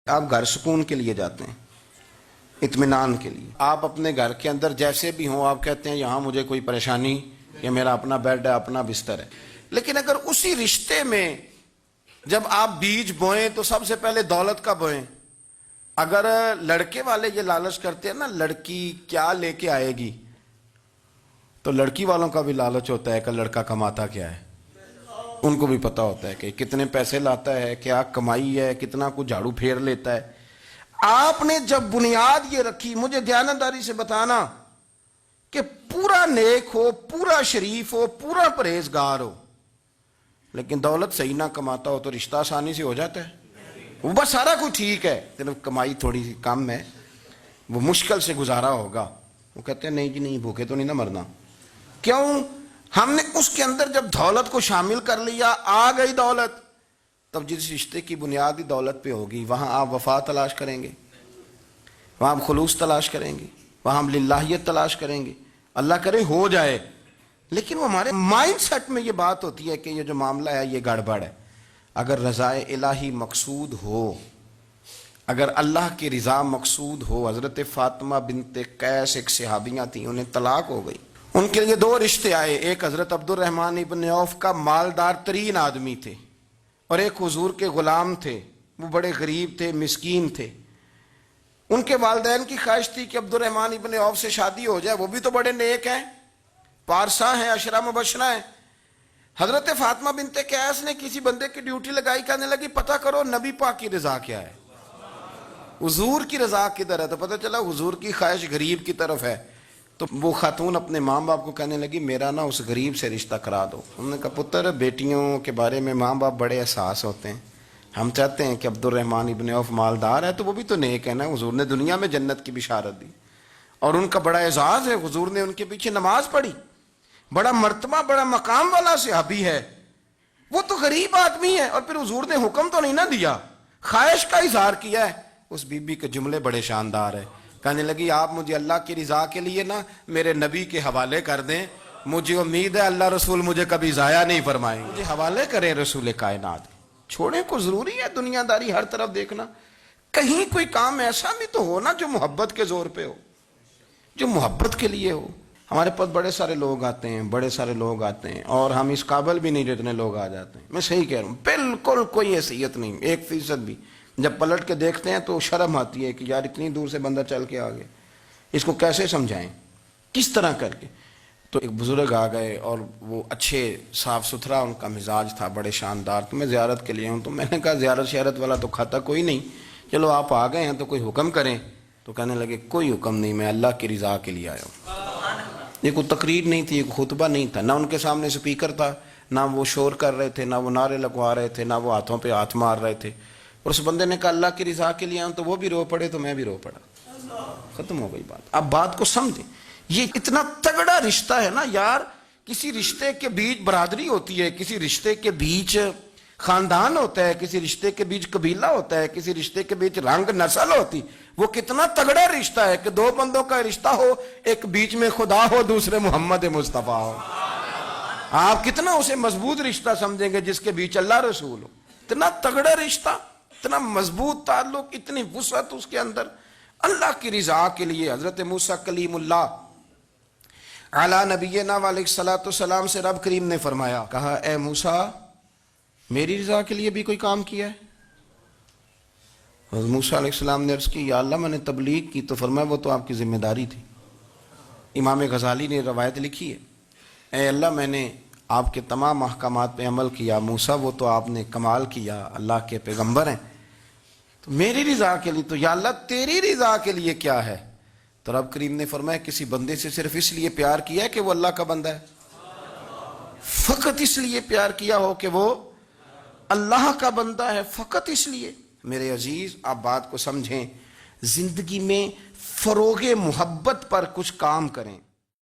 آپ گھر سکون کے لیے جاتے ہیں، اطمینان کے لیے. آپ اپنے گھر کے اندر جیسے بھی ہوں آپ کہتے ہیں یہاں مجھے کوئی پریشانی، یہ میرا اپنا بیڈ ہے، اپنا بستر ہے. لیکن اگر اسی رشتے میں جب آپ بیج بوئیں تو سب سے پہلے دولت کا بوئیں. اگر لڑکے والے یہ لالچ کرتے ہیں نا لڑکی کیا لے کے آئے گی، تو لڑکی والوں کا بھی لالچ ہوتا ہے کہ لڑکا کماتا کیا ہے. ان کو بھی پتا ہوتا ہے کہ کتنے پیسے لاتا ہے، کیا کمائی ہے، کتنا کچھ جھاڑو پھیر لیتا ہے. آپ نے جب بنیاد یہ رکھی، مجھے دیانتداری سے بتانا کہ پورا نیک ہو، پورا شریف ہو، پورا پرہیزگار ہو، لیکن دولت صحیح نہ کماتا ہو تو رشتہ آسانی سے ہو جاتا ہے. وہ بس سارا کچھ ٹھیک ہے، صرف کمائی تھوڑی سی کم ہے، وہ مشکل سے گزارا ہوگا. وہ کہتے ہیں نہیں جی نہیں، بھوکے تو نہیں نہ مرنا. کیوں؟ ہم نے اس کے اندر جب دولت کو شامل کر لیا، آ گئی دولت، تب جس رشتے کی بنیاد ہی دولت پہ ہوگی وہاں آپ وفا تلاش کریں گے، وہاں آپ خلوص تلاش کریں گے، وہاں ہم للہیت تلاش کریں گے. اللہ کرے ہو جائے. لیکن وہ ہمارے مائنڈ سیٹ میں یہ بات ہوتی ہے کہ یہ جو معاملہ ہے یہ گڑبڑ ہے. اگر رضا الہی مقصود ہو، اگر اللہ کی رضا مقصود ہو. حضرت فاطمہ بنت قیس ایک صحابیہ تھیں، انہیں طلاق ہو گئی. ان کے لیے دو رشتے آئے، ایک حضرت عبد الرحمن ابن عوف کا مالدار ترین آدمی تھے، اور ایک حضور کے غلام تھے، وہ بڑے غریب تھے، مسکین تھے. ان کے والدین کی خواہش تھی کہ عبد الرحمن ابن عوف سے شادی ہو جائے، وہ بھی تو بڑے نیک ہیں، پارسا ہیں، عشرہ مبشرہ ہیں. حضرت فاطمہ بنت قیس نے کسی بندے کی ڈیوٹی لگائی، کہنے لگی پتہ کرو نبی پاک کی رضا کیا ہے، حضور کی رضا کدھر ہے. تو پتہ چلا حضور کی خواہش غریب کی طرف ہے. تو وہ خاتون اپنے ماں باپ کو کہنے لگی میرا نا اس غریب سے رشتہ کرا دو. انہوں نے کہا پتر بیٹیوں کے بارے میں ماں باپ بڑے احساس ہوتے ہیں، ہم چاہتے ہیں کہ عبد الرحمن ابن عوف مالدار ہے تو وہ بھی تو نیک ہے نا، حضور نے دنیا میں جنت کی بشارت دی اور ان کا بڑا اعزاز ہے، حضور نے ان کے پیچھے نماز پڑھی، بڑا مرتبہ بڑا مقام والا صحابی ہے، وہ تو غریب آدمی ہے. اور پھر حضور نے حکم تو نہیں نہ دیا، خواہش کا اظہار کیا ہے. اس بی بی کے جملے بڑے شاندار ہیں. کہنے لگی آپ مجھے اللہ کی رضا کے لیے نا میرے نبی کے حوالے کر دیں، مجھے امید ہے اللہ رسول مجھے کبھی ضائع نہیں فرمائیں گے. مجھے حوالے کریں رسول کائنات. چھوڑیں کو ضروری ہے دنیا داری ہر طرف دیکھنا، کہیں کوئی کام ایسا بھی تو ہو نا جو محبت کے زور پہ ہو، جو محبت کے لیے ہو. ہمارے پاس بڑے سارے لوگ آتے ہیں، بڑے سارے لوگ آتے ہیں، اور ہم اس قابل بھی نہیں جتنے لوگ آ جاتے ہیں. میں صحیح کہہ رہا ہوں، بالکل کوئی حیثیت نہیں، 1% بھی. جب پلٹ کے دیکھتے ہیں تو شرم آتی ہے کہ یار اتنی دور سے بندہ چل کے آ گیا، اس کو کیسے سمجھائیں، کس طرح کر کے. تو ایک بزرگ آ گئے اور وہ اچھے صاف ستھرا ان کا مزاج تھا، بڑے شاندار. تو میں زیارت کے لیے ہوں. تو میں نے کہا زیارت شیارت والا تو کھاتا کوئی نہیں، چلو آپ آ گئے ہیں تو کوئی حکم کریں. تو کہنے لگے کوئی حکم نہیں، میں اللہ کی رضا کے لیے آیا ہوں. یہ کوئی تقریر نہیں تھی، ایک خطبہ نہیں تھا، نہ ان کے سامنے سپیکر تھا، نہ وہ شور کر رہے تھے، نہ وہ نعرے لگوا رہے تھے، نہ وہ ہاتھوں پہ ہاتھ مار رہے تھے. اور اس بندے نے کہا اللہ کی رضا کے لیے آؤں، تو وہ بھی رو پڑے تو میں بھی رو پڑا. ختم ہو گئی بات. اب بات کو سمجھیں، یہ اتنا تگڑا رشتہ ہے نا یار. کسی رشتے کے بیچ برادری ہوتی ہے، کسی رشتے کے بیچ خاندان ہوتا ہے، کسی رشتے کے بیچ قبیلہ ہوتا ہے، کسی رشتے کے بیچ رنگ نسل ہوتی. وہ کتنا تگڑا رشتہ ہے کہ دو بندوں کا رشتہ ہو، ایک بیچ میں خدا ہو، دوسرے محمد مصطفیٰ ہو. آپ کتنا اسے مضبوط رشتہ سمجھیں گے جس کے بیچ اللہ رسول ہو. اتنا تگڑا رشتہ، اتنا مضبوط تعلق، اتنی وسعت اس کے اندر. اللہ کی رضا کے لیے حضرت موسیٰ کلیم اللہ علی نبینا علیہ الصلوۃ والسلام سے رب کریم نے فرمایا، کہا اے موسیٰ میری رضا کے لیے بھی کوئی کام کیا ہے؟ حضرت موسیٰ علیہ السلام نے عرض کی یا اللہ میں نے تبلیغ کی. تو فرمایا وہ تو آپ کی ذمہ داری تھی. امام غزالی نے روایت لکھی ہے، اے اللہ میں نے آپ کے تمام احکامات پہ عمل کیا، موسیٰ وہ تو آپ نے کمال کیا، اللہ کے پیغمبر ہیں، تو میری رضا کے لیے تو یا اللہ تیری رضا کے لیے کیا ہے؟ تو رب کریم نے فرمایا کسی بندے سے صرف اس لیے پیار کیا ہے کہ وہ اللہ کا بندہ ہے، فقط اس لیے پیار کیا ہو کہ وہ اللہ کا بندہ ہے، فقط اس لیے. میرے عزیز آپ بات کو سمجھیں، زندگی میں فروغ محبت پر کچھ کام کریں.